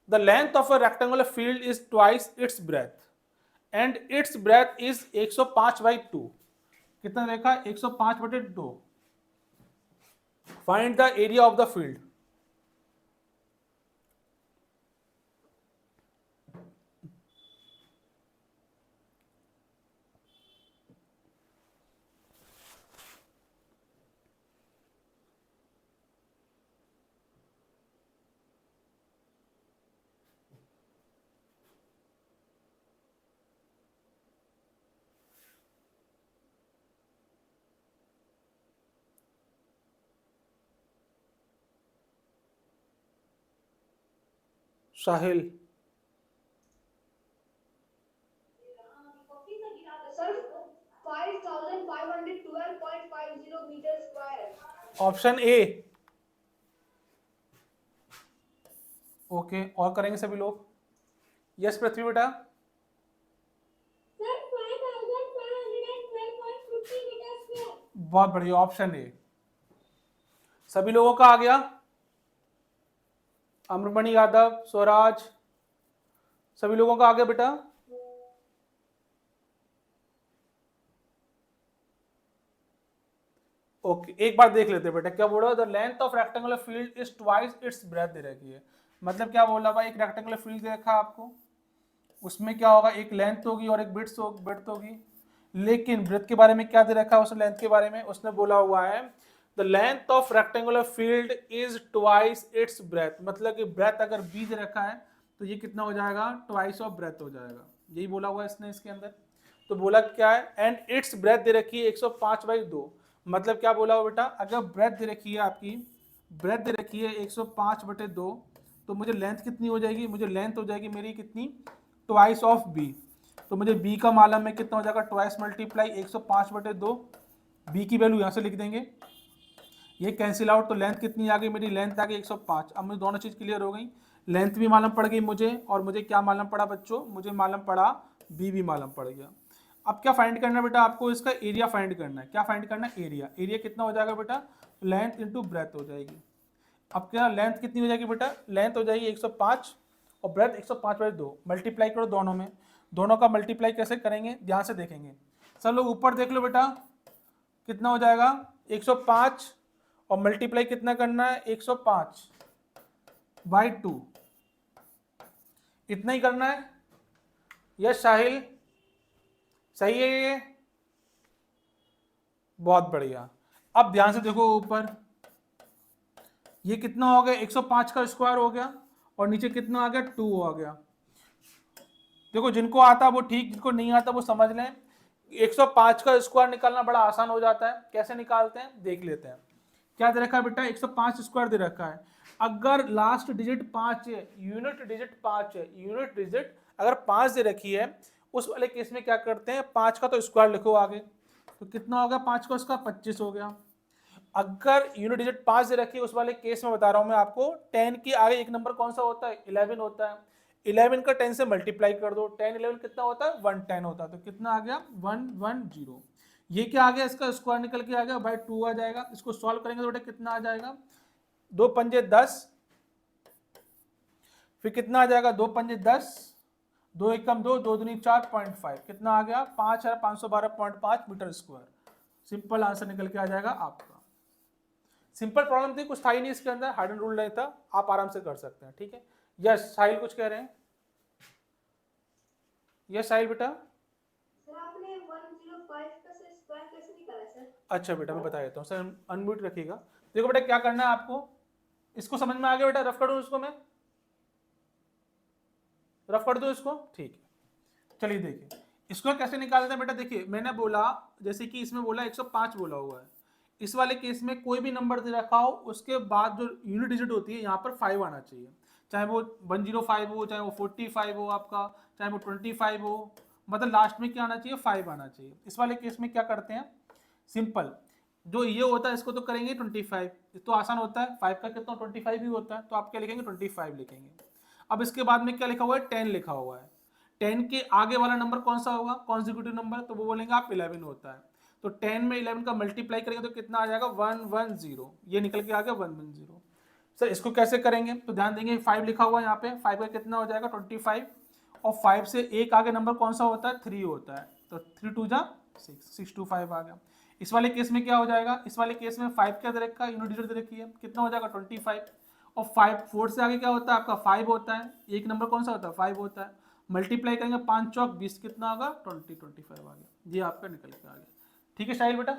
The length of a rectangular field is twice its breadth and its breadth is 105/2। कितना देखा? 105/2। Find the area of the field. Sahil, sir 5512.50 metre square. Option A. Okay, और करेंगे सभी लोग? Yes Prithvi बेटा। Sir 5512.50 metre square. बहुत बढ़िया, option A. सभी लोगों का आ गया? अमरमणि यादव, स्वराज, सभी लोगों का आ गया बेटा? ओके, एक बार देख लेते हैं बेटा क्या बोल रहा है। The length of rectangular field is twice its breadth दे रखी है। मतलब क्या बोला भाई? एक रेक्टेंगुलर फील्ड दे रखा है आपको, उसमें क्या होगा? एक लेंथ होगी और एक ब्रेड्थ होगी। लेकिन ब्रेथ के बारे में क्या दे रखा है? उस लेंथ के बारे में उसने बोला हुआ है the length of rectangular field is twice its breath. मतलब कि ब्रेथ अगर बी दे रखा है तो ये कितना हो जाएगा? ट्वाइस ऑफ ब्रेथ हो जाएगा। यही बोला हुआ है इसने इसके अंदर। तो बोला क्या है? एंड इट्स ब्रेथ दे रखी है 105/2। मतलब क्या बोला हुआ बेटा? अगर ब्रेथ दे रखी है आपकी, ब्रेथ दे रखी है 105/2, तो मुझे लेंथ कितनी हो जाएगी? मुझे लेंथ हो जाएगी मेरी कितनी? Twice of B. तो मुझे बी का मालूम में कितना हो जाएगा? Twice multiply 105/2। बी की वैल्यू यहाँ से लिख देंगे, ये कैंसिल आउट, तो लेंथ कितनी आ गई मेरी? लेंथ आ गई 105। अब मुझे दोनों चीज़ क्लियर हो गई, लेंथ भी मालूम पड़ गई मुझे, और मुझे क्या मालूम पड़ा बच्चों? मुझे मालूम पड़ा बी भी मालूम पड़ गया। अब क्या फाइंड करना है बेटा आपको? इसका एरिया फाइंड करना है। क्या फाइंड करना है? एरिया। एरिया कितना हो जाएगा बेटा? लेंथ इंटू ब्रेथ हो जाएगी। अब क्या लेंथ कितनी हो जाएगी बेटा? लेंथ हो जाएगी 105 और ब्रेथ 105/2। मल्टीप्लाई करो दोनों में, दोनों का मल्टीप्लाई कैसे करेंगे ध्यान से देखेंगे। सब लोग ऊपर देख लो बेटा, कितना हो जाएगा? 105 और मल्टीप्लाई कितना करना है? 105/2, इतना ही करना है। यस साहिल, सही है ये? बहुत बढ़िया। अब ध्यान से देखो ऊपर, ये कितना हो गया? 105 का स्क्वायर हो गया और नीचे कितना आ गया? 2 आ गया। देखो जिनको आता है वो ठीक, जिनको नहीं आता वो समझ लें। 105 का स्क्वायर निकालना बड़ा आसान हो जाता है। कैसे निकालते हैं देख लेते हैं। क्या दे रखा है बेटा? 105 स्क्वायर दे रखा है। अगर लास्ट डिजिट 5 है, यूनिट डिजिट 5 है, यूनिट डिजिट अगर 5 दे रखी है, उस वाले केस में क्या करते हैं? 5 का तो स्क्वायर लिखो आगे, तो कितना हो गया? 5 का उसका 25 हो गया। अगर यूनिट डिजिट 5 दे रखी है, उस वाले केस में बता रहा हूं मैं आपको, 10 के आगे एक नंबर कौन सा होता है? 11 होता है। 11 का 10 से मल्टीप्लाई कर दो, 10 11 कितना होता है? 110 होता है। तो कितना आ गया? 110। ये क्या आ गया? इसका स्क्वायर निकल के आ गया बाय 2 आ जाएगा। इसको सॉल्व करेंगे तो बेटा कितना आ जाएगा? 2 पंजे 10, फिर कितना आ जाएगा? 2 पंजे 10, 2 एकम 2, 2 दूनी 4.5, कितना आ गया? 5512.5 मीटर स्क्वायर। सिंपल आंसर निकल के आ जाएगा आपका। सिंपल प्रॉब्लम थी, कुछ था ही नहीं इसके अंदर, हार्ड एंड रूल नहीं था, आप आराम से कर सकते हैं। ठीक है। यस साहिल कुछ कह रहे हैं? यस साहिल बेटा। सर आपने 105 का से स्क्वायर कैसे निकाला सर? अच्छा बेटा मैं बता देता हूँ सर, अनम्यूट रखिएगा। देखो बेटा क्या करना है आपको, इसको समझ में आ गया बेटा? रफ कर दूँ इसको मैं? रफ कर दूँ इसको? ठीक है, चलिए देखिए इसको कैसे निकालते हैं बेटा। देखिए मैंने बोला, जैसे कि इसमें बोला 105 बोला हुआ है, इस वाले केस में कोई भी नंबर दे रखा हो उसके बाद जो यूनिट डिजिट होती है यहाँ पर 5 आना चाहिए। चाहे वो 105 हो, चाहे वो 45 हो आपका, चाहे वो 25 हो, मतलब लास्ट में क्या आना चाहिए? 5 आना चाहिए। इस वाले केस में क्या करते हैं? सिंपल, जो ये होता है इसको तो करेंगे 25, तो आसान होता है। 5 का कितना? 25 भी होता है, तो आप क्या लिखेंगे? 25 लिखेंगे। अब इसके बाद में क्या लिखा हुआ है? 10 लिखा हुआ है। 10 के आगे वाला नंबर कौन सा होगा? कॉन्जिक्यूटिव नंबर, तो वो बोलेंगे आप 11 होता है। तो 10 में 11 का मल्टीप्लाई करेंगे तो कितना आ जाएगा? 110, ये निकल के आ गया 110। सर इसको कैसे करेंगे, तो ध्यान देंगे 5 लिखा हुआ है यहाँ पे, 5 का कितना हो जाएगा 25, और 5 से एक आगे नंबर कौन सा होता है 3 होता है, तो 3 2 जा 6 2 5 आ गया। इस वाले केस में क्या हो जाएगा, इस वाले केस में 5 क्या दे रखा है, यूनिट डिजिट दे रखी है, कितना हो जाएगा 25, और 5 4 से आगे क्या होता है आपका 5 होता है, एक नंबर कौन सा होता है 5 होता है, मल्टीप्लाई करेंगे 5 चौक 20, कितना होगा 25 आ गया, ये आपका निकल के आ गया। ठीक है शाहिल बेटा,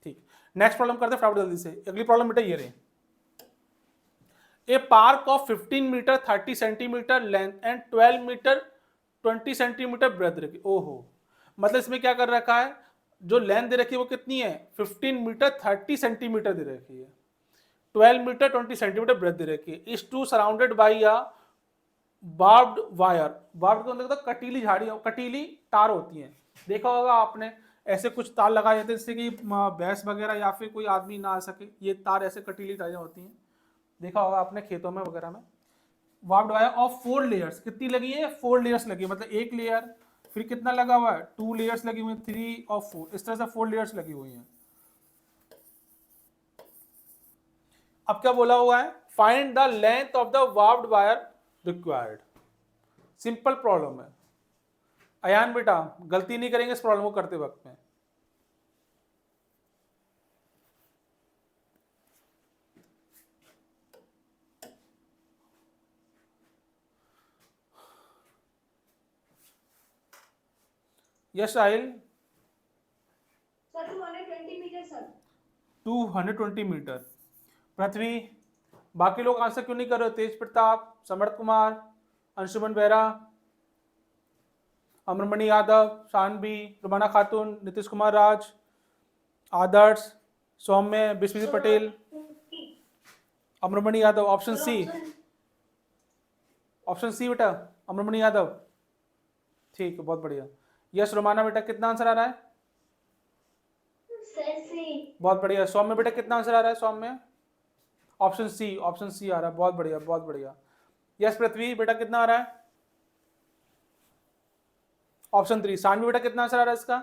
ठीक। नेक्स्ट प्रॉब्लम करते हैं फटाफट जल्दी से। अगली प्रॉब्लम बेटा ये रही, a park of 15 metre 30 centimetre length and 12 metre 20 centimetre breadth रखी। ओहो, मतलब इसमें क्या कर रखा है, जो लेंथ दे रखी है वो कितनी है 15 मीटर 30 सेंटीमीटर दे रखी है, 12 मीटर 20 सेंटीमीटर ब्रेथ दे रखी है। Is to surrounded by a barbed wire, barbed का मतलब कटीली झाड़ी, कटीली तार होती हैं, देखा होगा आपने, ऐसे कुछ तार लगाए जाते हैं जिससे कि भैंस वगैरह या फिर कोई आदमी ना आ सके, ये तार ऐसे कटीली तारें होती हैं, देखा होगा आपने खेतों में वगैरह में। बार्ब्ड वायर ऑफ 4 लेयर्स, कितनी लगी है 4 लेयर्स लगी है, मतलब एक लेयर, फिर कितना लगा हुआ है 2 लेयर्स लगी हुई है, 3 और 4, इस तरह से 4 लेयर्स लगी हुई हैं। अब क्या बोला हुआ है, find the length of the barbed wire required. Simple problem है अयान बेटा, गलती नहीं करेंगे इस प्रॉब्लम को करते वक्त में। यस साहिल, सर 220 मीटर सर। 220 मीटर। पृथ्वी, बाकी लोग आंसर क्यों नहीं कर रहे हो, तेज प्रताप, समर्थ Kumar, Anshuman Behera, Amarmani Yadav, Shanvi, Rumana Khatoon, Nitish Kumar Raj, Adarsh, Saumya, Bismit Patel, Amarmani Yadav, option C, option C बेटा अमरमणि यादव, ठीक है बहुत बढ़िया। यस रोमाना बेटा कितना आंसर आ रहा है, सर सी। बहुत बढ़िया। सौम्य बेटा कितना आंसर आ रहा है, सौम्य ऑप्शन सी, ऑप्शन सी आ रहा है, बहुत बढ़िया बहुत बढ़िया। यस पृथ्वी बेटा कितना आ रहा है, ऑप्शन 3। सानवी बेटा कितना आंसर आ रहा है इसका,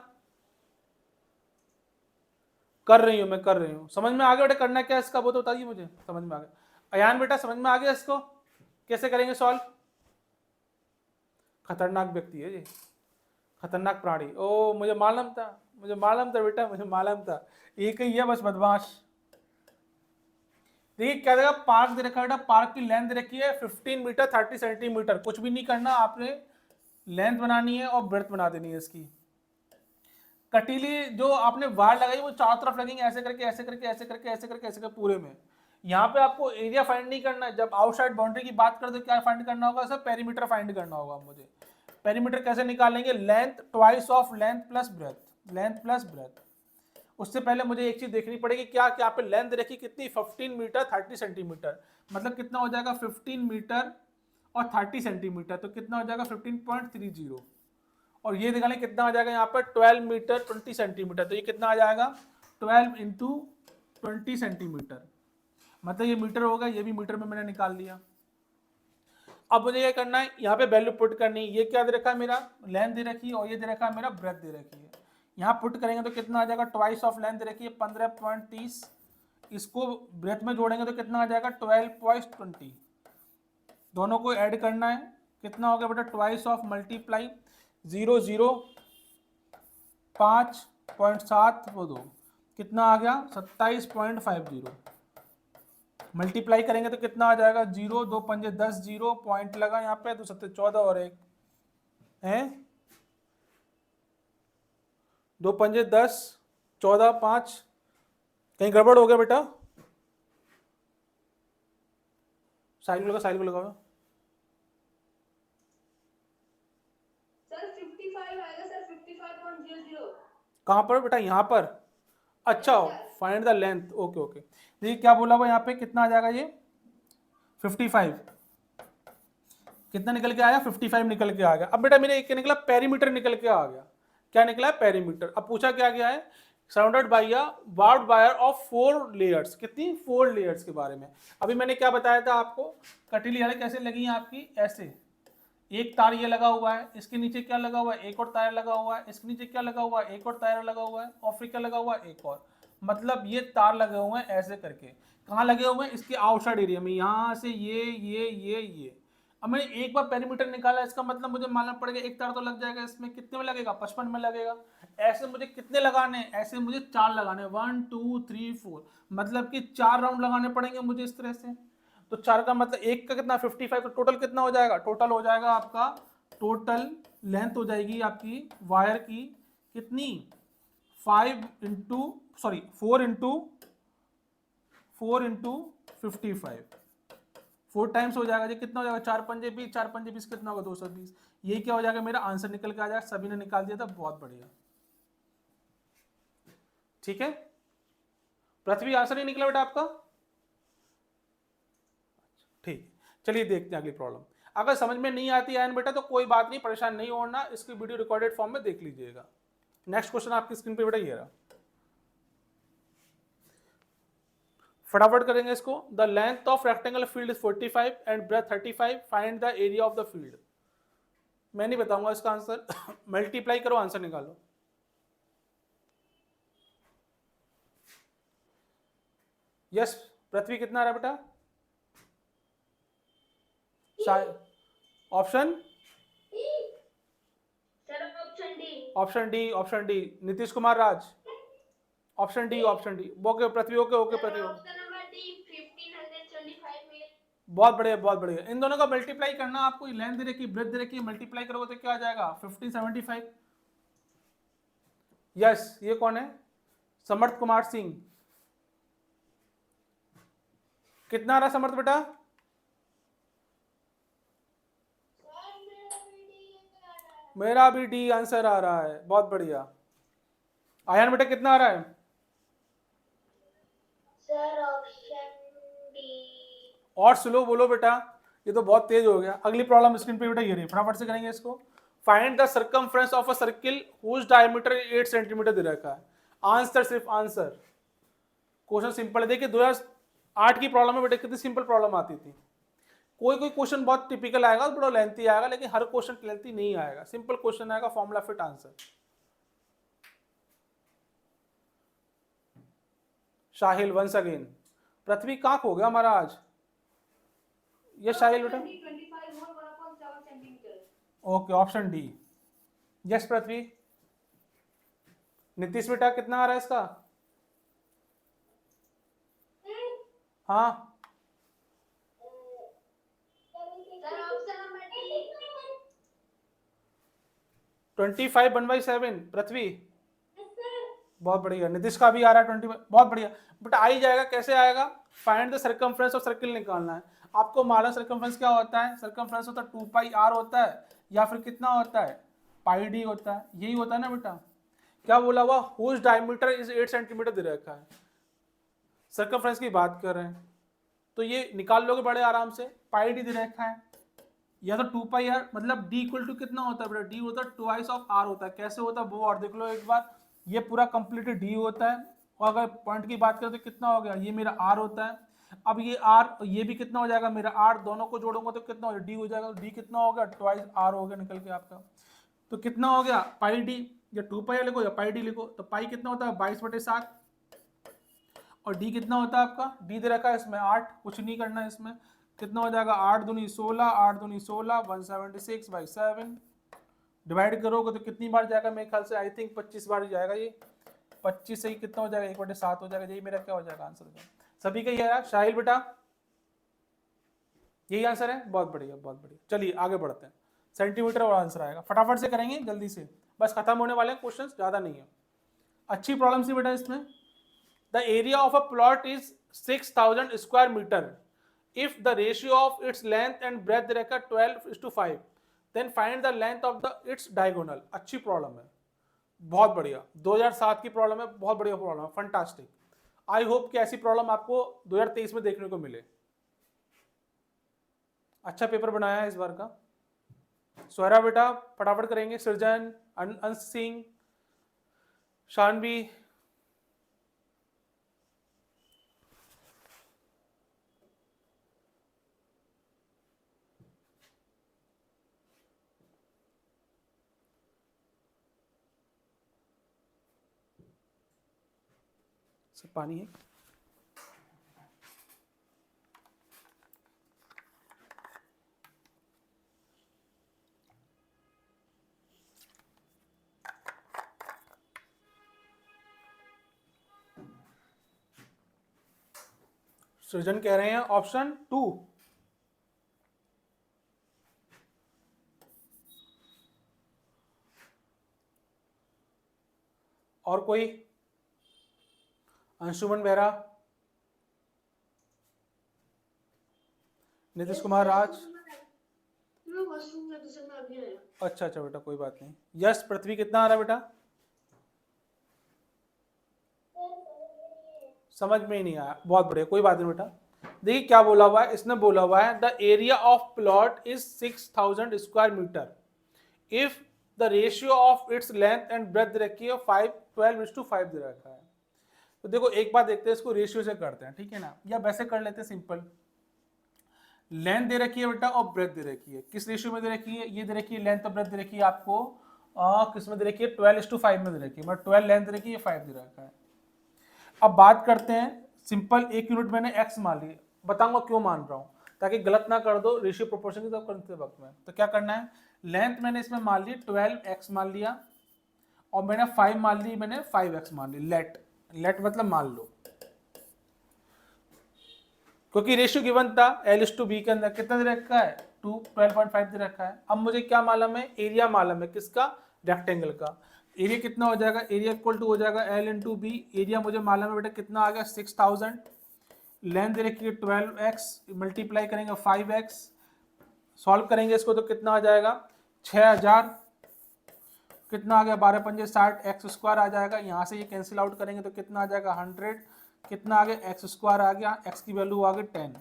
कर रही हूं मैं, कर रही हूं, समझ में आ गया बेटा करना क्या है इसका, वो तो बताइए मुझे, समझ में आ गया। अयान बेटा समझ में आ गया इसको कैसे करेंगे सॉल्व, खतरनाक व्यक्ति है ये, खतरनाक प्राणी, ओ मुझे मालूम था, मुझे मालूम था बेटा, मुझे मालूम था, एक ही है बस बदमाश। देखिए क्या देगा, पार्क दे रखा है बेटा, पार्क की लेंथ दे रखी है 15 मीटर 30 सेंटीमीटर, कुछ भी नहीं करना आपने, लेंथ बनानी है और ब्रेथ बना देनी है इसकी। कटीली जो आपने वायर लगाई वो चारों तरफ लगेंगे, ऐसे करके ऐसे करके ऐसे करके ऐसे करके ऐसे करके पूरे में। यहाँ पे आपको एरिया फाइंड नहीं करना है, जब आउटसाइड बाउंड्री की बात करते तो क्या फाइंड करना होगा सर, पेरीमीटर फाइंड करना होगा मुझे। पेरीमीटर कैसे निकालेंगे, length twice of length plus breadth, length plus breadth. उससे पहले मुझे एक चीज देखनी पड़ेगी, क्या क्या पे लेंथ रखी कितनी 15 मीटर 30 सेंटीमीटर, मतलब कितना हो जाएगा 15 मीटर और 30 सेंटीमीटर, तो कितना हो जाएगा 15.30, और ये निकालें कितना आ जाएगा यहाँ पर 12 मीटर 20 सेंटीमीटर, तो ये कितना आ जाएगा 12 इंटू 20 सेंटीमीटर, मतलब ये मीटर होगा, ये भी मीटर में मैंने निकाल लिया। अब मुझे ये करना है, यहाँ पे वैल्यू पुट करनी है, ये क्या दे रखा है मेरा लेंथ दे रखी है, और ये दे रखा है मेरा ब्रेथ दे रखी है, यहाँ पुट करेंगे तो कितना आ जाएगा, ट्वाइस ऑफ लेंथ दे रखी है 15.30, इसको ब्रेथ में जोड़ेंगे तो कितना आ जाएगा 12.20, दोनों को ऐड करना है, कितना हो गया बेटा ट्वाइस ऑफ मल्टीप्लाई 0 0 5.7 वो 2, कितना आ गया 27.50, मल्टीप्लाई करेंगे तो कितना आ जाएगा 0 2 पंजे 10, 0 पॉइंट लगा यहाँ पे, 2 7 14 और 1 है, 2 पंजे 10 14 5, कहीं गड़बड़ हो गया बेटा, साइड को लगा, साइड को लगाओ, सर 55 आएगा सर, 55.00। कहाँ पर बेटा यहाँ पर, अच्छा find the length, okay okay. देखिए क्या बोला हुआ यहाँ पे, कितना आ जाएगा ये 55, कितना निकल के आया 55 निकल के आ गया। अब बेटा मेरे एक निकला पेरीमीटर निकल के आ गया, क्या निकला है पेरीमीटर। अब पूछा क्या गया है, surrounded by a barbed wire of 4 layers, कितनी 4 लेयर्स के बारे में। अभी मैंने क्या बताया था आपको, कटीली यार कैसे लगी है आपकी, ऐसे एक तार ये लगा हुआ है, इसके नीचे क्या लगा हुआ है, एक और तार लगा हुआ है, इसके नीचे क्या लगा हुआ है, एक और तार लगा हुआ है, और फिर क्या लगा हुआ है, एक और, मतलब ये तार लगे हुए हैं ऐसे करके, कहाँ लगे हुए हैं, इसके आउटसाइड एरिया में, यहाँ से ये। अब मैंने एक बार पेरीमीटर निकाला, इसका मतलब मुझे मालूम पड़ेगा एक तार तो लग जाएगा इसमें, कितने में लगेगा, 55 में लगेगा। ऐसे मुझे कितने लगाने हैं, ऐसे मुझे 4 लगाने, 1 2 3 4, मतलब कि 4 राउंड लगाने पड़ेंगे मुझे इस तरह से। तो 4 का मतलब एक का कितना 55, तो टोटल कितना हो जाएगा, टोटल हो जाएगा आपका, टोटल लेंथ हो जाएगी आपकी वायर की कितनी, 4 इंटू 4 टाइम्स हो जाएगा जी, कितना हो जाएगा, 4 पंजे 20, 4 पंजे 20 कितना होगा, 220। ये क्या हो जाएगा, मेरा आंसर निकल के आ जाएगा। सभी ने निकाल दिया था, बहुत बढ़िया। ठीक है, पृथ्वी आंसर नहीं निकला बेटा आपका, ठीक। चलिए देखते हैं अगली प्रॉब्लम। अगर समझ में नहीं आती है बेटा तो कोई बात नहीं, परेशान नहीं होना, इसकी वीडियो रिकॉर्डेड फॉर्म में देख लीजिएगा। नेक्स्ट क्वेश्चन आपकी स्क्रीन पे बेटा ये रहा, फटाफट करेंगे इसको। The length of rectangle field is 45 and breadth 35, find the area of the field. मैं नहीं बताऊंगा इसका आंसर मल्टीप्लाई करो, आंसर निकालो। यस पृथ्वी कितना आ रहा है बेटा, शायद option sir option D. Option D Nitish Kumar Raj, option D okay Prithvi, okay Prithvi, option number D 1525 metre. बहुत बढ़िया बहुत बढ़िया। इन दोनों का मल्टीप्लाई करना, आपको लेंथ दे रखी ब्रेथ दे रखी, मल्टीप्लाई करोगे तो क्या आ जाएगा, 1575। यस, ये कौन है, समर्थ कुमार सिंह। कितना आ रहा समर्थ बेटा, मेरा भी डी आंसर आ रहा है, बहुत बढ़िया। आयन बेटा कितना आ रहा है, सर ऑप्शन डी। और स्लो बोलो बेटा, ये तो बहुत तेज हो गया। अगली प्रॉब्लम स्क्रीन पे बेटा ये रही, फटाफट से करेंगे इसको। Find the circumference of a circle whose diameter 8 centimetre दे रखा है। आंसर, सिर्फ आंसर। क्वेश्चन सिंपल है, देखिए 2008 की प्रॉब्लम में बेटा कितनी सिंपल प्रॉब्लम आती थी। कोई कोई क्वेश्चन बहुत टिपिकल आएगा, बड़ा लेंथी आएगा, लेकिन हर क्वेश्चन लेंथी नहीं आएगा, सिंपल क्वेश्चन आएगा, formula fit answer. Sahil once again, Prithvi कहाँ खो गया हमारा आज, ये शाहिल बेटा, 25 और 1/7 centimetre. Okay option D. Yes Prithvi. Nitish बेटा कितना आ रहा है इसका, हाँ sir option number D 25 1/7 Prithvi, बहुत बढ़िया। नीतीश का भी आ रहा है 25, बहुत बढ़िया। बट आ ही जाएगा, कैसे आएगा, find the circumference of circle निकालना है आपको। मालूम सर्कमफ्रेंस क्या होता है, सर्कमफ्रेंस होता है 2πr होता है, या फिर कितना होता है, πd होता है, यही होता है ना बेटा। क्या बोला हुआ, हुज डायमीटर इज 8 सेंटीमीटर दे रखा है, सर्कमफ्रेंस की बात कर रहे हैं, तो ये निकाल लोगे बड़े आराम से। πd दे रखा है, या तो 2πr, मतलब d इक्वल टू कितना होता है बेटा, d होता है ट्वाइस ऑफ r होता है। कैसे होता है वो और देख लो एक बार, ये पूरा कंप्लीट d होता है, और अगर पॉइंट की बात करें तो कितना हो गया, ये मेरा r होता है। अब ये r, ये भी कितना हो जाएगा मेरा r, दोनों को जोड़ूंगा तो कितना हो जाएगा, d हो जाएगा। d कितना हो गया, ट्वाइस r हो गया निकल के आपका। तो कितना हो गया, πd, या 2πr लिखो या πd लिखो, तो पाई कितना होता है 22/7, और d कितना होता है आपका, d दे रखा है इसमें 8, कुछ नहीं करना है इसमें। कितना हो जाएगा, 8 दूनी 16, 8 दूनी 16, 176/7। डिवाइड करोगे तो कितनी बार जाएगा, मेरे ख्याल से आई थिंक 25 बार जाएगा ये। 25 से ही कितना हो जाएगा, 1/7 हो जाएगा। यही मेरा क्या हो जाएगा आंसर, सभी का ही है। शाहिल बेटा यही आंसर है, बहुत बढ़िया बहुत बढ़िया। चलिए आगे बढ़ते हैं, सेंटीमीटर और आंसर आएगा, फटाफट से करेंगे जल्दी से, बस खत्म होने वाले हैं क्वेश्चन, ज्यादा नहीं है। अच्छी प्रॉब्लम सी बेटा इसमें। The area of a plot is 6000 square metre if the ratio of its length and breadth रेखा 12:5, then find the length of the its diagonal। अच्छी प्रॉब्लम है, बहुत बढ़िया, 2007 की प्रॉब्लम है, बहुत बढ़िया प्रॉब्लम है, फंटास्टिक। आई होप कि ऐसी प्रॉब्लम आपको 2023 में देखने को मिले। अच्छा पेपर बनाया है इस बार का। स्वरा बेटा फटाफट करेंगे, सृजन, अंश सिंह, शानवी, सर पानी है? सृजन कह रहे हैं ऑप्शन 2। और कोई? अंशुमन बेहरा, नीतीश कुमार राज। मैं वॉशरूम में तो सर मैं अभी आया। अच्छा अच्छा बेटा, कोई बात नहीं। यश पृथ्वी कितना आ रहा है बेटा? समझ में ही नहीं आया, बहुत बढ़िया, कोई बात नहीं बेटा। देखिए क्या बोला हुआ है, इसने बोला हुआ है the area of plot is 6000 square metre if the ratio of its length and breadth रखी है 12:5 दे रखा है। तो देखो एक बात देखते हैं, इसको रेशियो से करते हैं, ठीक है ना, या वैसे कर लेते हैं सिंपल। लेंथ दे रखी है बेटा और ब्रेथ दे रखी है, किस रेशियो में दे रखी है? ये दे रखी है लेंथ और ब्रेथ दे रखी है आपको किस में दे रखी है? 12:5 में दे रखी है। मतलब 12 लेंथ दे रखी है, 5 दे रखा है। अब बात करते हैं सिंपल, एक यूनिट मैंने x मान ली, बताऊंगा क्यों मान रहा हूं ताकि गलत ना कर दो रेशियो प्रोपोर्शन की तरफ करते वक्त में। तो क्या करना है, लेंथ मैंने इसमें मान ली 12x मान लिया और मैंने 5 मान ली, मैंने 5x मान ली। लेट मतलब मान लो, क्योंकि रेशियो गिवन था L/B के अंदर कितना दे रखा है? 12.5 दे रखा है। अब मुझे क्या मालूम है? एरिया मालूम है, किसका? रेक्टेंगल का। एरिया कितना हो जाएगा? एरिया इक्वल टू हो जाएगा L/B। एरिया मुझे मालूम है बेटा कितना आ गया? 6000। लेंथ दे रखी है 12x, मल्टीप्लाई करेंगे 5x, सॉल्व करेंगे इसको तो कितना आ जाएगा? 6000। कितना आ गया? 12 पंजे 60, एक्स स्क्वायर आ जाएगा। यहाँ से ये कैंसिल आउट करेंगे तो कितना आ जाएगा? 100। कितना आ गया? एक्स स्क्वायर आ गया, एक्स की वैल्यू आ गई 10।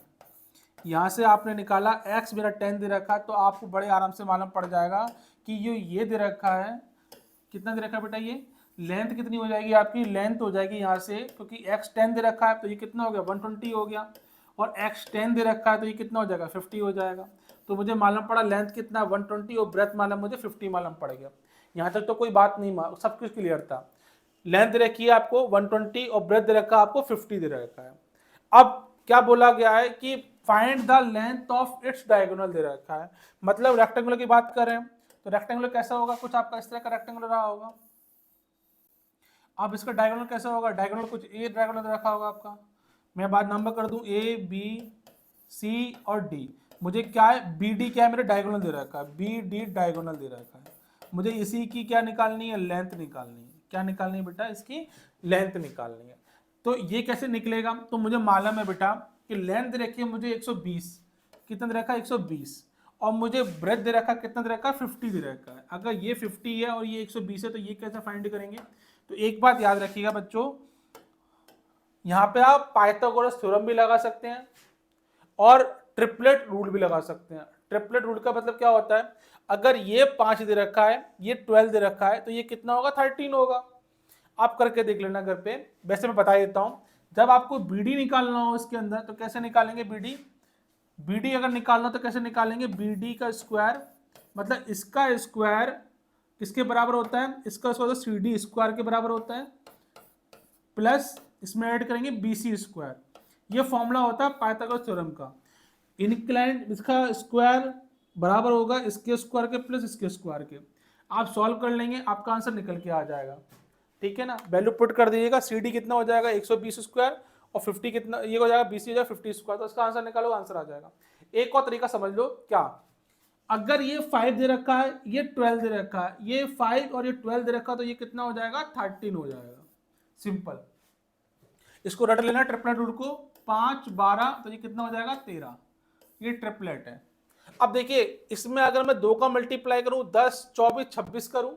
यहाँ से आपने निकाला एक्स मेरा 10 दे रखा, तो आपको बड़े आराम से मालूम पड़ जाएगा कि ये दे रखा है, कितना दे रखा है बेटा? ये लेंथ कितनी हो जाएगी आपकी? लेंथ हो जाएगी यहाँ से, क्योंकि एक्स 10 दे रखा है तो ये कितना हो गया? 120 हो गया, और एक्स 10 दे रखा है तो ये कितना हो जाएगा? 50 हो जाएगा। तो मुझे मालूम पड़ा लेंथ कितना? 120, और ब्रेथ मालूम मुझे 50 मालूम पड़ गया। यहाँ तक तो कोई बात नहीं, सब कुछ क्लियर था। लेंथ दे रखी है आपको 120 और ब्रेथ दे रखा है आपको 50 दे रखा है। अब क्या बोला गया है कि find the length of its diagonal दे रखा है, मतलब रेक्टेंगुलर की बात करें तो रेक्टेंगुलर कैसा होगा? कुछ आपका इस तरह का रेक्टेंगुलर रहा होगा। अब इसका डायगोनल कैसा होगा? डायगोनल कुछ ए डायगोनल रखा होगा आपका। मैं बात नंबर कर दूं A B C और D। मुझे क्या है? BD क्या है? मेरे डायगोनल दे रखा है, BD डायगोनल दे रखा है। मुझे इसी की क्या निकालनी है? लेंथ निकालनी है। क्या निकालनी है बेटा? इसकी लेंथ निकालनी है। तो ये कैसे निकलेगा? तो मुझे मालूम है बेटा कि लेंथ दे रखी है मुझे 120, कितना दे रखा है? 120, और मुझे ब्रेथ दे रखा कितना दे रखा है? 50 दे रखा है। अगर ये 50 है और ये 120 है तो ये कैसे फाइंड करेंगे? तो एक बात याद रखिएगा बच्चों, यहाँ पे आप पाइथागोरस थ्योरम भी लगा सकते हैं और ट्रिपलेट रूल भी लगा सकते हैं। ट्रिपलेट रूल का मतलब क्या होता है? अगर ये 5 दे रखा है, ये 12 दे रखा है, तो ये कितना होगा? 13 होगा। आप करके देख लेना घर पे। वैसे मैं बता देता हूं, जब आपको BD निकालना हो इसके अंदर तो कैसे निकालेंगे? BD अगर निकालना तो कैसे निकालेंगे? BD का स्क्वायर, मतलब इसका स्क्वायर किसके बराबर होता है? इसका स्क्वायर CD स्क्वायर के बराबर होता है, प्लस इसमें ऐड करेंगे BC स्क्वायर। ये फॉर्मूला होता है पाइथागोरस थ्योरम का। इनक्लाइंड इसका स्क्वायर बराबर होगा इसके स्क्वायर के प्लस इसके स्क्वायर के। आप सॉल्व कर लेंगे, आपका आंसर निकल के आ जाएगा। ठीक है ना? वैल्यू पुट कर दीजिएगा। CD कितना हो जाएगा? 120 स्क्वायर, और 50 कितना? ये हो जाएगा BC हो जाएगा 50 स्क्वायर। तो इसका आंसर निकालो, आंसर आ जाएगा। एक और तरीका समझ लो, क्या? अगर ये 5 दे रखा है, ये 12 दे रखा है, ये 5 और ये 12 दे रखा है, तो ये कितना हो जाएगा? 13 हो जाएगा। सिंपल, इसको रट लेना ट्रिपलेट रूल को। 5 12, तो ये कितना हो जाएगा? 13। ये ट्रिपलेट है। अब देखिए इसमें अगर मैं 2 का मल्टीप्लाई करूं, 10 24 26 करूं,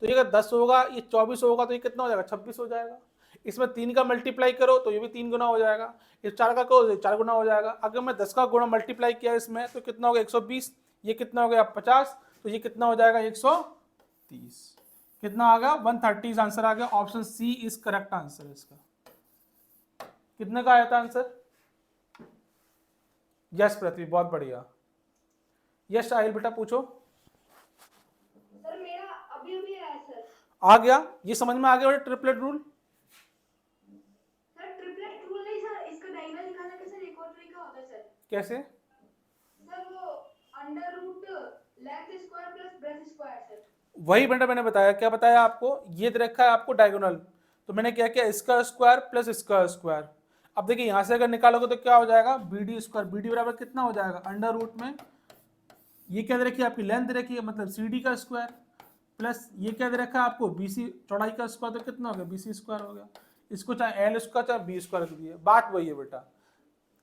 तो ये अगर 10 होगा, ये 24 होगा, तो ये कितना हो जाएगा? 26 हो जाएगा। इसमें 3 का मल्टीप्लाई करो तो ये भी 3 गुना हो जाएगा। ये 4 का करो तो 4 गुना हो जाएगा। अगर मैं 10 का गुणा मल्टीप्लाई किया इसमें तो कितना हो गया? 120। ये कितना हो गया? 50। तो ये कितना हो जाएगा? 130। कितना आ गया? 130 आंसर आ गया। Option C is correct answer इसका। कितने का आया था आंसर? यस पृथ्वी, बहुत बढ़िया। यस साहिल बेटा पूछो। सर मेरा अभी आया सर। आ गया? ये समझ में आ गया ट्रिपलेट रूल? सर कैसे? सर वो under root length square plus breadth square sir. वही बेटा मैंने बताया, क्या बताया आपको, ये दे रखा है आपको डायगोनल, तो मैंने क्या किया, इसका स्क्वायर प्लस इसका स्क्वायर। अब देखिए यहाँ से अगर निकालोगे तो क्या हो जाएगा, B D square, B D बराबर कितना हो जाएगा, अंडर रूट में ये क्या दे रखी है आपकी लेंथ दे रखी है, मतलब सी डी का स्क्वायर, प्लस ये क्या दे रखा है आपको, बी सी चौड़ाई का स्क्वायर, तो कितना हो गया, बी सी स्क्वायर हो गया। इसको चाहे एल स्क्वायर चाहे बी स्क्वायर रख दिए, बात वही है बेटा।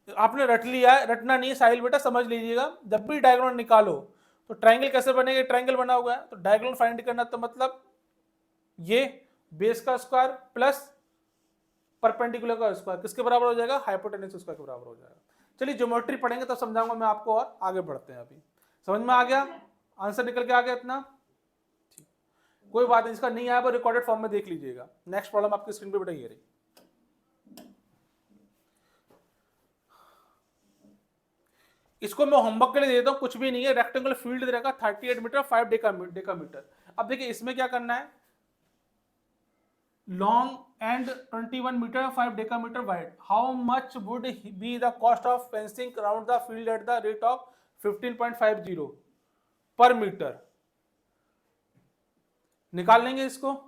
आपने रट लिया है, रटना नहीं है साहिल बेटा, समझ लीजिएगा, जब भी डायगोनल निकालो तो ट्रायंगल कैसे बनेगा, ट्रायंगल बना हुआ है तो डायगोनल फाइंड करना, तो मतलब ये बेस का स्क्वायर प्लस परपेंडिकुलर का स्क्वायर किसके बराबर हो जाएगा, हाइपोटेन्यूज स्क्वायर के बराबर हो जाएगा। चलिए ज्योमेट्री पढ़ेंगे तब समझाऊंगा मैं आपको, और आगे बढ़ते हैं। अभी समझ में आ गया, आंसर निकल के आ गया इतना, ठीक, कोई बात नहीं, इसका नहीं आया वो रिकॉर्डेड फॉर्म में देख लीजिएगा। नेक्स्ट प्रॉब्लम आपकी स्क्रीन पे बेटा ये रही, इसको मैं होमवर्क के लिए देता हूं, कुछ भी नहीं है, रेक्टेंगुलर फील्ड दे रखा 38 मीटर 5 डेकामीटर। अब देखिए इसमें क्या करना है, long and 21 metre 5 decametre wide, how much would be the cost of fencing around the field at the rate of 15.50 per metre. निकाल लेंगे इसको,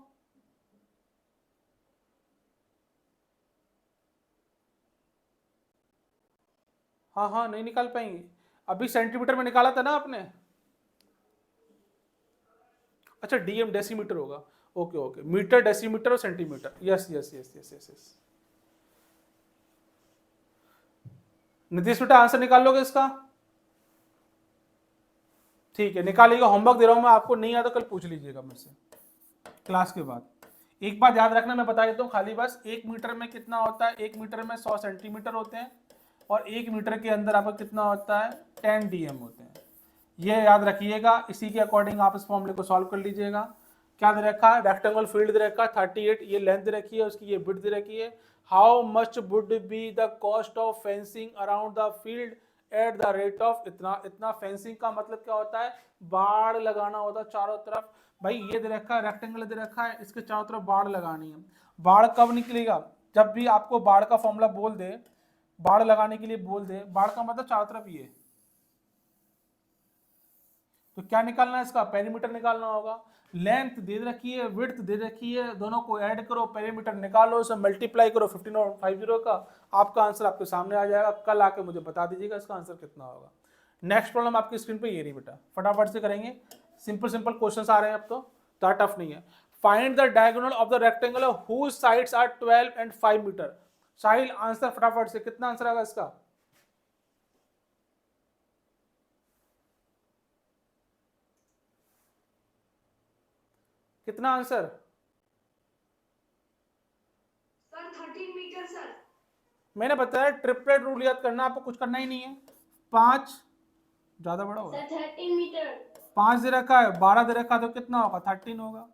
हाँ हाँ नहीं निकाल पाएंगे, अभी सेंटीमीटर में निकाला था ना आपने, अच्छा डीएम डेसीमीटर होगा, ओके ओके, मीटर डेसीमीटर और centimetre, yes yes yes yes yes yes. Nitish बेटा आंसर निकाल लोगे इसका, ठीक है निकालिएगा, होमवर्क दे रहा हूं मैं आपको, नहीं आता कल पूछ लीजिएगा मुझसे क्लास के बाद। एक बात याद रखना, मैं बता देता हूँ खाली बस, 1 मीटर में कितना होता है, 1 मीटर में 100 सेंटीमीटर होते हैं, और 1 मीटर के अंदर आपका कितना होता है, 10 डीएम होते हैं, ये याद रखिएगा। इसी के अकॉर्डिंग आप इस फॉर्मूले को सॉल्व कर लीजिएगा। क्या दे रखा है, रेक्टेंगल फील्ड दे रखा है 38, ये लेंथ दे रखी है उसकी, ये विड्थ दे रखी है, how much would be the cost of fencing around the field at the rate of इतना इतना। फेंसिंग का मतलब क्या होता है, बाड़ लगाना होता है चारों तरफ। भाई ये दे रखा है, रेक्टेंगल दे रखा है, इसके चारों तरफ बाड़ लगानी है। बाड़ कब निकलेगा, जब भी आपको बाड़ का फॉर्मूला बोल दे, बाड़ लगाने के लिए बोल दे, बाड़ का मतलब चारों तरफ ये, तो क्या निकालना है इसका, पेरीमीटर निकालना होगा। लेंथ दे रखी है, विड्थ दे रखी है, दोनों को ऐड करो, पेरीमीटर निकालो, इसे मल्टीप्लाई करो 15.50 का, आपका आंसर आपके सामने आ जाएगा। कल आके मुझे बता दीजिएगा इसका आंसर कितना होगा। नेक्स्ट प्रॉब्लम आपकी स्क्रीन पे ये रही बेटा, फटाफट से करेंगे, सिंपल सिंपल क्वेश्चंस आ रहे हैं अब तो, ज़्यादा टफ नहीं है। Find the diagonal of the rectangle whose sides are 12 and 5 metre. Sahil answer फटाफट से, कितना आंसर आएगा इसका, कितना आंसर, सर 13 मीटर सर। मैंने बताया ट्रिपलेट रूल याद करना, आपको कुछ करना ही नहीं है। 5 ज्यादा बड़ा होगा, सर 13 मीटर। 5 दे रखा है, 12 दे रखा है, तो कितना होगा 13 होगा।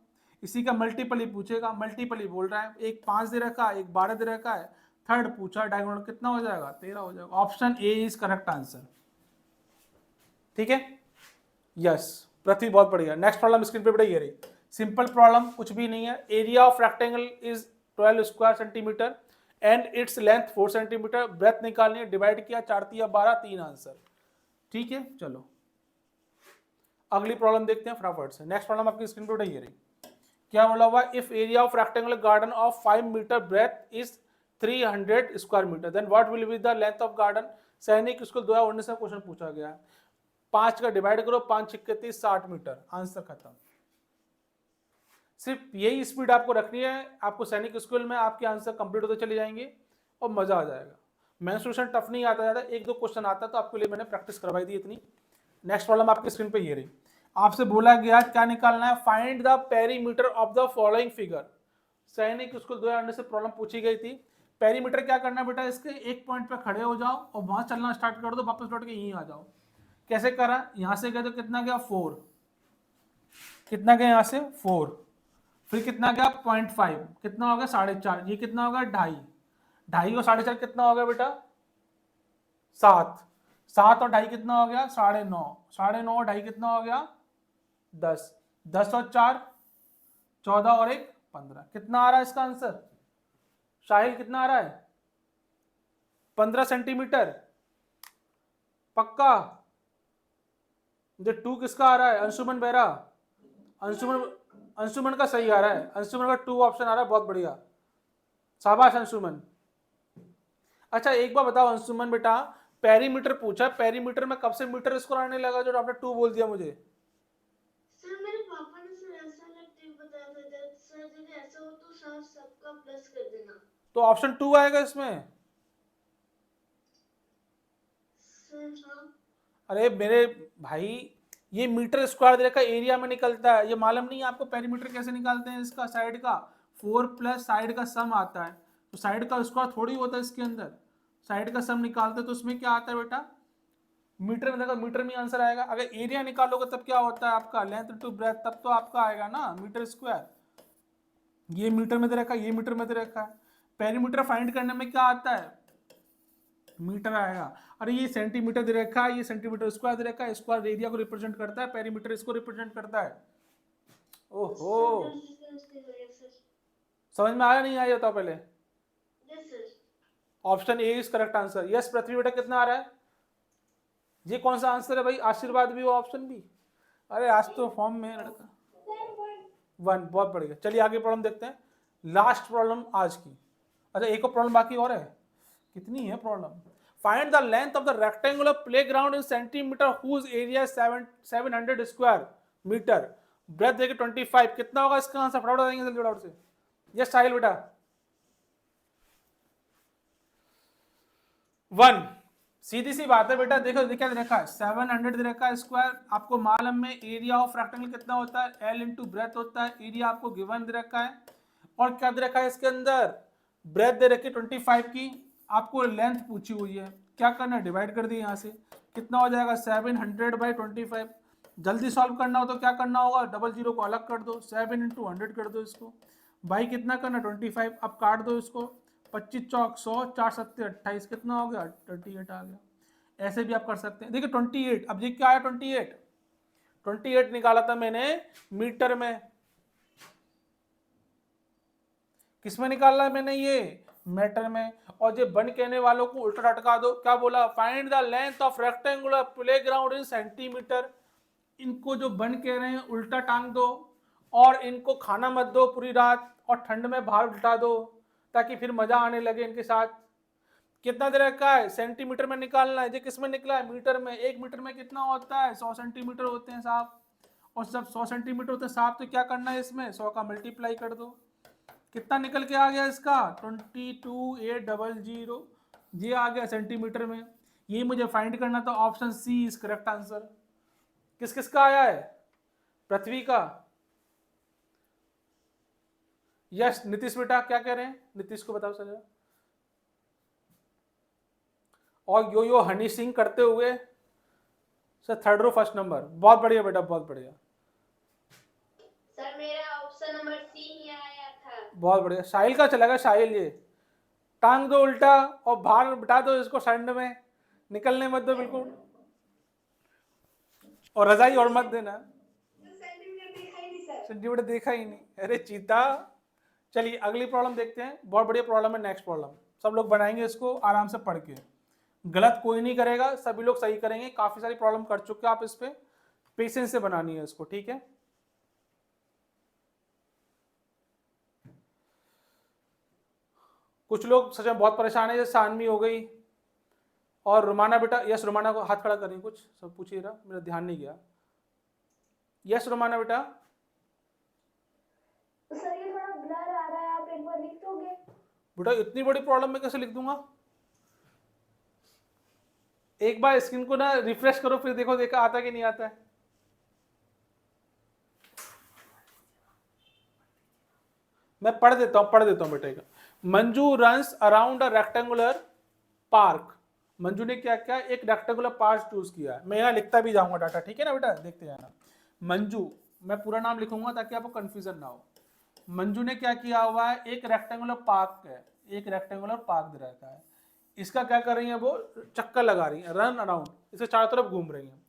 इसी का मल्टीपल ही पूछेगा, मल्टीपल ही बोल रहा है, एक 5 दे रखा है, एक 12 दे रखा है, थर्ड पूछा डायगोनल कितना हो जाएगा, 13 हो जाएगा। Option A is correct answer, ठीक है, यस पृथ्वी बहुत बढ़िया। नेक्स्ट प्रॉब्लम स्क्रीन पे बेटा ये रही, सिंपल प्रॉब्लम, कुछ भी नहीं है। Area of rectangle is 12 square centimetre and its length 4 centimetre, breadth निकालनी है, डिवाइड किया 4 3 12, 3 आंसर, ठीक है। चलो अगली प्रॉब्लम देखते हैं फटाफट से। नेक्स्ट प्रॉब्लम आपकी स्क्रीन पे ये रही, क्या बोला हुआ, if area of rectangular garden of 5 metre breadth is 300 square metre then what will be the length of garden. Sainik school 2019 में क्वेश्चन पूछा गया है। 5 का डिवाइड करो, 5 6 30 60 मीटर, आंसर खत्म। सिर्फ यही स्पीड आपको रखनी है, आपको सैनिक स्कूल में आपके आंसर कंप्लीट होते चले जाएंगे और मजा आ जाएगा। मेंस्ट्रुएशन टफ नहीं आता ज़्यादा, 1 2 क्वेश्चन आता तो आपके लिए मैंने प्रैक्टिस करवाई दी इतनी। नेक्स्ट प्रॉब्लम आपकी स्क्रीन पे ये रही, आपसे बोला गया क्या निकालना है, find the perimeter of the following figure. सैनिक स्कूल 2019 से प्रॉब्लम पूछी गई थी। पेरीमीटर क्या करना है बेटा, इसके एक पॉइंट पे खड़े हो जाओ और वहां चलना स्टार्ट कर दो, वापस लौट के यहीं आ जाओ। कैसे करा, यहां से गए तो कितना गया 4, कितना गया यहां से 4, फिर कितना गया 0.5, कितना हो गया 4.5, ये कितना होगा 2.5, 2.5 और 4.5 कितना हो गया बेटा 7, 7 और 2.5 कितना हो गया 9.5, 9.5 और 2.5 कितना हो गया 10, 10 और 4 14 और 1 15, कितना आ रहा है इसका आंसर साहिल, कितना आ रहा है 15 सेंटीमीटर। पक्का? ये 2 किसका आ रहा है? अंशुमन बेरा, अंशुमन का सही आ रहा है, अंशुमन का 2 ऑप्शन आ रहा है, बहुत बढ़िया, शाबाश अंशुमन। अच्छा एक बार बताओ अंशुमन बेटा, पेरीमीटर पूछा, पेरीमीटर में कब से मीटर स्क्वायर आने लगा जो आपने 2 बोल दिया मुझे? सर मेरे पापा ने सर ऐसा इलेक्ट्रिक बताया था, जब सर यदि ऐसा हो तो सर सबका प्लस कर देना। तो ऑप्शन 2 आएगा इसमें। सर हाँ। अरे मेरे भाई, ये मीटर स्क्वायर दे रखा एरिया में निकलता है, ये मालूम नहीं है आपको पेरीमीटर कैसे निकालते हैं? इसका साइड का 4 प्लस साइड का सम आता है, तो साइड का स्क्वायर थोड़ी होता है इसके अंदर, साइड का सम निकालते हैं तो उसमें क्या आता है बेटा? मीटर में देखो, मीटर में आंसर आएगा। अगर एरिया निकालोगे तब क्या होता है आपका? लेंथ टू ब्रेथ, तब तो आपका आएगा ना मीटर स्क्वायर। ये मीटर में दे रखा है, ये मीटर में दे रखा है, पेरीमीटर फाइंड करने में क्या आता है? मीटर आएगा। अरे ये सेंटीमीटर दे रखा है, ये सेंटीमीटर स्क्वायर दे रखा है, स्क्वायर एरिया को रिप्रेजेंट करता है, पेरीमीटर इसको रिप्रेजेंट करता है। ओहो, समझ में आया नहीं आया? बताओ पहले। Yes sir. Option A is correct answer. Yes Prithvi बेटा, कितना आ रहा है? ये कौन सा आंसर है भाई? आशीर्वाद भी हो, ऑप्शन भी। अरे आज तो फॉर्म में लड़का। 1, बहुत बढ़िया। चलिए आगे प्रॉब्लम देखते हैं, लास्ट प्रॉब्लम आज की। अच्छा एक और प्रॉब्लम बाकी और है, कितनी है problem? Find the length of the rectangular playground in centimetre whose area 700 square metre, breadth देखिए 25, कितना होगा इसका आंसर? फटाफट बताएंगे जल्दी फटाफट से। यस साहिल बेटा। 1, सीधी सी बात है बेटा, देखो क्या दे रखा है? 700 दे रखा है स्क्वायर, आपको मालूम में एरिया ऑफ रेक्टेंगल कितना होता है? L इंटू ब्रेथ होता है, एरिया आपको गिवन दे रखा है, और क्या दे रखा है इसके अंदर? ब्रेथ दे रखी 25 की, आपको लेंथ पूछी हुई है, क्या करना है? डिवाइड कर दिए यहाँ से, कितना हो जाएगा? 700/25। जल्दी सॉल्व करना हो तो क्या करना होगा? डबल जीरो को अलग कर दो, 7 इंटू 100 कर दो इसको, भाई कितना करना? 25। अब काट दो इसको, 25 चौक 100, 4 सत्ते 28, कितना हो गया? 28 आ गया। ऐसे भी आप कर सकते हैं। देखिए 28, अब ये क्या आया? 28 निकाला था मैंने मीटर में, किसमें निकाला है मैंने? ये मीटर में। और जो बन कहने वालों को उल्टा लटका दो, क्या बोला? Find the length of rectangular playground in centimetre. इनको जो बन कह रहे हैं उल्टा टांग दो, और इनको खाना मत दो पूरी रात, और ठंड में बाहर उल्टा दो, ताकि फिर मजा आने लगे इनके साथ। कितना दे रखा है? सेंटीमीटर में निकालना है। ये किस में निकला है? मीटर में। 1 मीटर में कितना होता है? 100 सेंटीमीटर होते हैं साहब, और जब 100 सेंटीमीटर होते हैं साहब तो क्या करना है इसमें? 100 का मल्टीप्लाई कर दो, कितना निकल के आ गया इसका? 22,800, ये आ गया सेंटीमीटर में। ये मुझे फाइंड करना था, option C is correct answer. किस किस का आया है? पृथ्वी का। यस नीतीश बेटा क्या कह रहे हैं? नीतीश को बताओ सर। और यो हनी सिंह करते हुए सर 3rd रो 1st नंबर, बहुत बढ़िया बेटा, बहुत बढ़िया। सर मेरा ऑप्शन नंबर सी ही आया था। बहुत बढ़िया। साहिल का चलेगा, साहिल ये टांग दो उल्टा और बाहर बिठा दो इसको, ठंड में निकलने मत दो बिल्कुल, और रजाई और मत देना। सेंटीमीटर देखा ही नहीं सर। सेंटीमीटर देखा ही नहीं, अरे चीता। चलिए अगली प्रॉब्लम देखते हैं, बहुत बढ़िया प्रॉब्लम है। नेक्स्ट प्रॉब्लम सब लोग बनाएंगे इसको आराम से पढ़ के, गलत कोई नहीं करेगा, सभी लोग सही करेंगे। काफी सारी प्रॉब्लम कर चुके हैं आप, इस पे पेशेंस से बनानी है इसको, ठीक है? कुछ लोग सच में बहुत परेशान है, जैसे सानवी हो गई और रुमाना बेटा। यस रुमाना को हाथ खड़ा करिए, कुछ सब पूछिए रहा, मेरा ध्यान नहीं गया। यस रुमाना बेटा। सर ये थोड़ा ब्लर आ रहा है, आप एक बार लिख दोगे? बेटा इतनी बड़ी प्रॉब्लम में कैसे लिख दूंगा? एक बार स्क्रीन को ना रिफ्रेश करो, फिर देखो देखा आता कि नहीं आता है। मैं पढ़ देता हूं बेटे का। Manju runs around a rectangular park. Manju ने क्या किया? एक रेक्टेंगुलर पार्क चूज किया। मैं यहाँ लिखता भी जाऊंगा डाटा, ठीक है ना बेटा? देखते जाना। मंजू, मैं पूरा नाम लिखूंगा ताकि आपको कंफ्यूजन ना हो। मंजू ने क्या किया हुआ है? एक रेक्टेंगुलर पार्क है, एक रेक्टेंगुलर पार्क दे रखा है, इसका क्या कर रही है वो? चक्कर लगा रही है, रन अराउंड, इसके चारों तरफ घूम रही है।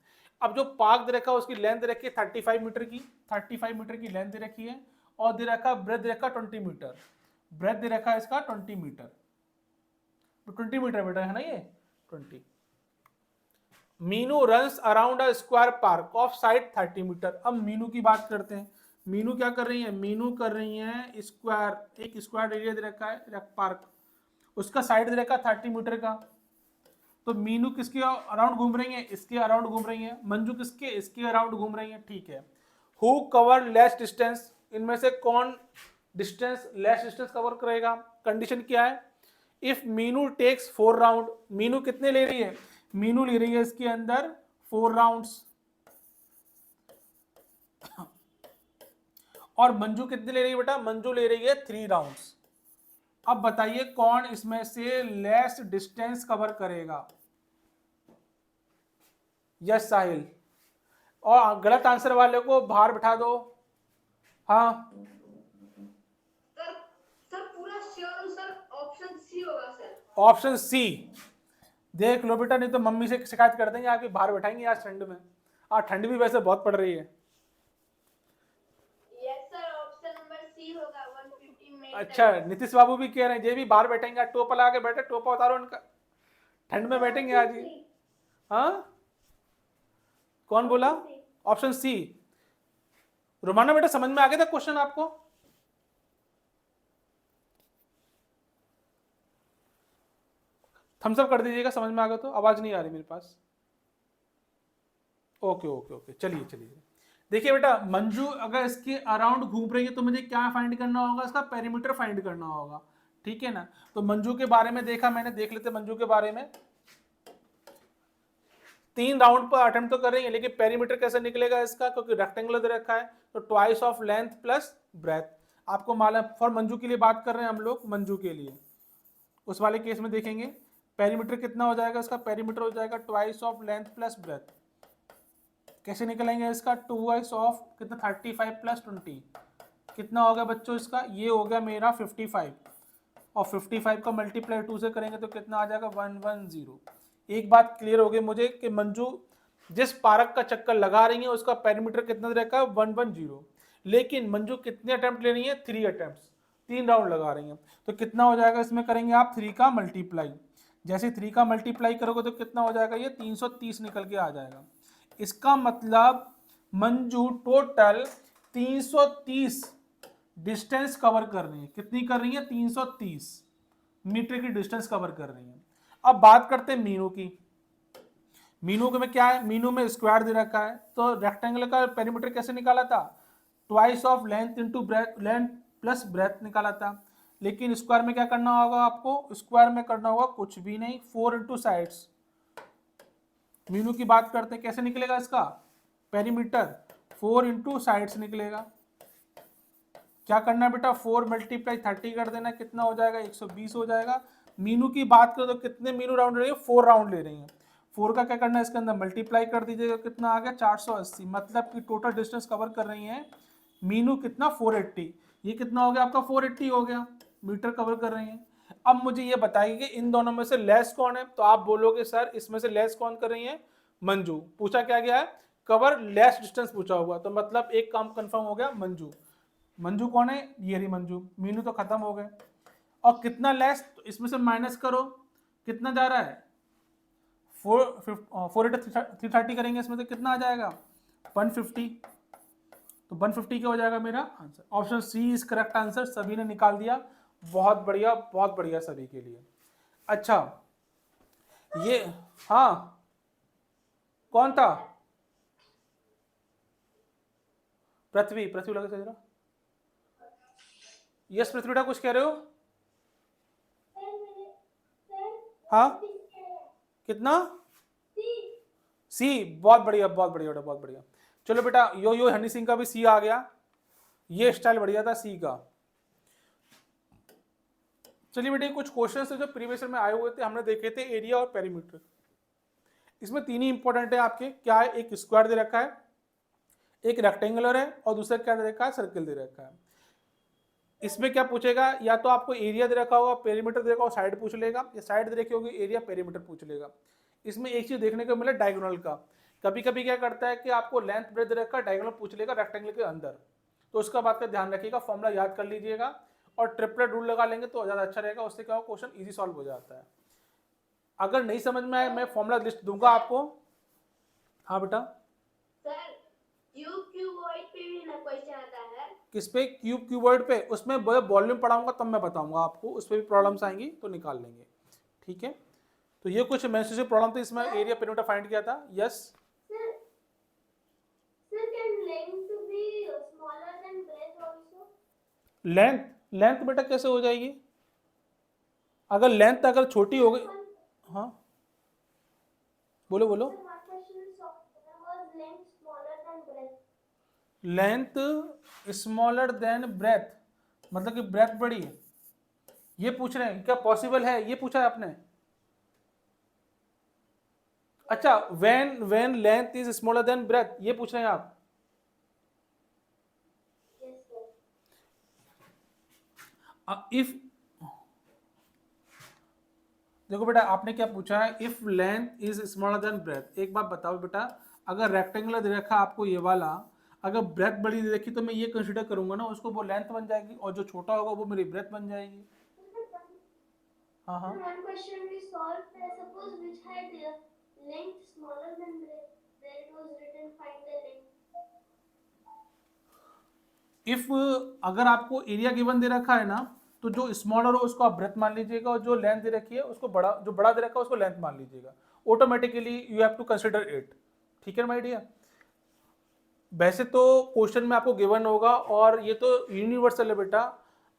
अब जो पार्क दे रखा है उसकी लेंथ दे रखी है 35 मीटर की, 35 मीटर की लेंथ दे रखी है, और दे रखा ब्रेथ दे रखा 20 मीटर, ब्रेथ दे रखा है इसका 20 मीटर, तो 20 मीटर बेटा है ना ये 20। Meenu runs around a square park of side 30 metre. अब मीनू की बात करते हैं। मीनू क्या कर रही है? मीनू कर रही है स्क्वायर, एक स्क्वायर एरिया दे रखा है पार्क, उसका साइड दे रखा है 30 मीटर का। तो मीनू किसके अराउंड घूम रही है? इसके अराउंड घूम रही है। मंजू किसके? इसके अराउंड घूम रही है। ठीक है। Who cover less distance? इनमें से कौन डिस्टेंस लेस डिस्टेंस कवर करेगा? कंडीशन क्या है? If Meenu takes 4 round, Meenu कितने ले रही है? मीनू ले रही है इसके अंदर 4 राउंड्स, और मंजू कितने ले रही है बेटा? मंजू ले रही है 3 राउंड्स। अब बताइए कौन इसमें से लेस डिस्टेंस कवर करेगा? यस साहिल। और गलत आंसर वाले को बाहर बिठा दो। हाँ सर सर पूरा श्योर हूँ सर, ऑप्शन सी होगा सर। Option C. देख लो बेटा, नहीं तो मम्मी से शिकायत कर देंगे, आपके बाहर बैठाएंगे आज ठंड में। आज ठंड भी वैसे बहुत पड़ रही है। Yes sir, option number C होगा 150 मीटर। अच्छा, नीतीश बाबू भी कह रहे हैं ये भी बाहर बैठेंगे। टोपा लगा के बैठे, टोपा उतारो इनका, ठंड में बैठेंगे आज ही। हाँ कौन बोला? Option C. रोमाना बेटा समझ में आ गया था क्वेश्चन आपको? थम्स अप कर दीजिएगा समझ में आ गया तो। आवाज नहीं आ रही मेरे पास। ओके ओके ओके, चलिए चलिए। देखिए बेटा, मंजू अगर इसके अराउंड घूम रही है तो मुझे क्या फाइंड करना होगा? इसका पेरीमीटर फाइंड करना होगा। ठीक है ना? तो मंजू के बारे में देखा मैंने, देख लेते मंजू के बारे में। 3 राउंड पर अटेम्प्ट तो कर रही है, लेकिन पेरीमीटर कैसे निकलेगा इसका? क्योंकि रेक्टेंगुलर दे रखा है, तो twice of length plus breadth. आपको मालूम, फॉर मंजू के लिए बात कर रहे हैं हम लोग, मंजू के लिए उस वाले केस में देखेंगे पेरीमीटर कितना हो जाएगा इसका। पेरीमीटर हो जाएगा twice of length plus breadth. कैसे निकलेंगे इसका? 2 ऑफ कितना 35 प्लस 20 कितना हो गया बच्चों इसका? ये हो गया मेरा 55, और 55 का मल्टीप्लाई 2 से करेंगे तो कितना आ जाएगा? 110। एक बात क्लियर हो गई मुझे कि मंजू जिस पार्क का चक्कर लगा रही है उसका पेरीमीटर कितना रखा है? 110। लेकिन मंजू कितने अटेम्प्ट ले रही है? 3 अटेम्प्ट, 3 राउंड लगा रही है। तो कितना हो जाएगा इसमें? करेंगे आप 3 का मल्टीप्लाई। जैसे 3 का मल्टीप्लाई करोगे तो कितना हो जाएगा? ये 330 निकल के आ जाएगा। इसका मतलब मंजू टोटल 330 डिस्टेंस कवर कर रही है। कितनी कर रही है? 330 मीटर की डिस्टेंस कवर कर रही है। अब बात करते हैं मीनू की। मीनू में क्या है? मीनू में स्क्वायर दे रखा है, तो रेक्टेंगल का पेरीमीटर कैसे निकाला था? Twice of length into breadth, length plus breadth निकाला था। लेकिन स्क्वायर में क्या करना होगा आपको? स्क्वायर में करना होगा कुछ भी नहीं, 4 इंटू साइड्स। मीनू की बात करते हैं, कैसे निकलेगा इसका पेरीमीटर? 4 इंटू साइड्स निकलेगा। क्या करना है बेटा? 4 मल्टीप्लाई 30 कर देना, कितना हो जाएगा? 120 हो जाएगा। मीनू की बात करो तो कितने मीनू राउंड ले रही है? 4 राउंड ले रही है। 4 का क्या करना है? इसके अंदर मल्टीप्लाई कर दीजिएगा, कितना आ गया? 480। मतलब कि टोटल डिस्टेंस कवर कर रही है मीनू कितना? 480। ये कितना हो गया आपका? 480 हो गया मीटर कवर कर रही है। अब मुझे ये बताइए कि इन दोनों में से लेस कौन है? तो आप बोलोगे सर इसमें से लेस कौन कर रही है? मंजू। पूछा क्या गया है? कवर लेस डिस्टेंस पूछा हुआ, तो मतलब एक काम कंफर्म हो गया, मंजू। मंजू कौन है? ये रही मंजू। मीनू तो खत्म हो गए। और कितना लेस? तो इसमें से माइनस करो, कितना जा रहा है? 330 करेंगे इसमें से कितना आ जाएगा? 150। तो 150 क्या हो जाएगा मेरा answer? Option C is correct answer. सभी ने निकाल दिया, बहुत बढ़िया, बहुत बढ़िया सभी के लिए। अच्छा ये, हाँ कौन था? पृथ्वी। पृथ्वी लगे जरा। यस पृथ्वीटा कुछ कह रहे हो? हाँ कितना? सी। बहुत बढ़िया, बहुत बढ़िया बेटा, बहुत बढ़िया। चलो बेटा, यो हनी सिंह का भी सी आ गया। ये स्टाइल बढ़िया था सी का। चलिए बेटे, कुछ क्वेश्चन जो प्रीवियस में आए हुए थे हमने देखे थे, एरिया और पेरीमीटर। इसमें 3 ही इंपॉर्टेंट है आपके। क्या है? एक स्क्वायर दे रखा है, एक रेक्टेंगुलर है, और दूसरा क्या दे रखा है? सर्किल दे रखा है। इसमें क्या पूछेगा? या तो आपको एरिया दे रखा होगा, पेरीमीटर दे रखा होगा, साइड पूछ लेगा, या साइड दे रखी होगी, एरिया पेरीमीटर पूछ लेगा। इसमें एक चीज देखने को मिला डायगोनल का। कभी कभी क्या करता है कि आपको लेंथ ब्रेथ दे रखा है, डायगोनल पूछ लेगा रेक्टेंगल के अंदर। तो उसका बात का ध्यान रखिएगा, फॉर्मूला याद कर लीजिएगा, और ट्रिपलेट रूल लगा लेंगे तो ज़्यादा अच्छा रहेगा। उससे क्या हो, क्वेश्चन इजी सॉल्व हो जाता है। अगर नहीं समझ में आए, मैं फॉर्मूला लिस्ट दूंगा आपको, हाँ बेटा, सर क्यूबॉइड पे भी ना क्वेश्चन आता है। किस पे? क्यूबॉइड पे। उसमें वॉल्यूम पढ़ाऊंगा तब मैं बताऊंगा आपको, उस पर भी प्रॉब्लम्स आएंगी तो निकाल लेंगे, ठीक है। तो ये कुछ मेंस्ट्रुएशन प्रॉब्लम थी, इसमें एरिया पेरीमीटर फाइंड किया था। Yes sir can length be smaller than breadth also? Length बेटा कैसे हो जाएगी? अगर लेंथ अगर छोटी हो गई, हाँ बोलो बोलो। लेंथ स्मॉलर देन ब्रेथ मतलब कि ब्रेथ बड़ी है, ये पूछ रहे हैं क्या पॉसिबल है? ये पूछा है आपने। अच्छा, when length is smaller than breadth, ये पूछ रहे हैं आप। इफ देखो बेटा, आपने क्या पूछा है? If length is smaller than breadth. एक बात बताओ बेटा, अगर रेक्टेंगुलर दे रखा आपको ये वाला, अगर ब्रेथ बड़ी दे रखी तो मैं ये कंसीडर करूंगा ना उसको, वो लेंथ बन जाएगी, और जो छोटा होगा वो मेरी ब्रेथ बन जाएगी। हाँ हाँ, One question we solved, suppose which had length smaller than breadth. There it was written find the length. If अगर आपको एरिया गिवन दे रखा है ना, तो जो स्मॉलर हो उसको आप ब्रेथ मान लीजिएगा, और जो लेंथ दे रखी है उसको बड़ा, जो बड़ा दे रखा है उसको लेंथ मान लीजिएगा। Automatically you have to consider it, ठीक है माय डियर। वैसे तो क्वेश्चन में आपको गिवन होगा, और ये तो यूनिवर्सल है बेटा,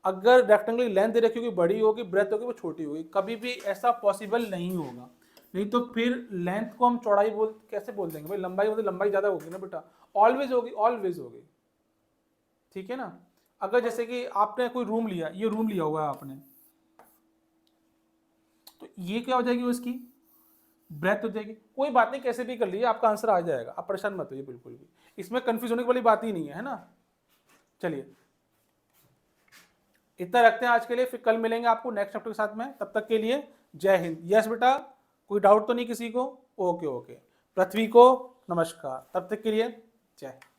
अगर रेक्टेंगुलर लेंथ दे रखी होगी बड़ी होगी, ब्रेथ होगी वो छोटी होगी, कभी भी ऐसा पॉसिबल नहीं होगा। नहीं तो फिर लेंथ को हम चौड़ाई कैसे बोल देंगे भाई? लंबाई मतलब लंबाई ज़्यादा होगी ना बेटा, ऑलवेज होगी, ऑलवेज होगी, ठीक है ना। अगर जैसे कि आपने कोई रूम लिया, ये रूम लिया हुआ है आपने, तो ये क्या हो जाएगी उसकी ब्रेथ हो जाएगी। कोई बात नहीं, कैसे भी कर लीजिए आपका आंसर आ जाएगा, आप परेशान मत होइए बिल्कुल भी, इसमें कंफ्यूज होने वाली बात ही नहीं है ना। चलिए इतना रखते हैं आज के लिए, फिर कल मिलेंगे आपको नेक्स्ट चैप्टर के साथ में। तब तक के लिए जय हिंद। यस बेटा, कोई डाउट तो नहीं किसी को? Okay okay. पृथ्वी को नमस्कार। तब तक के लिए जय हिंद।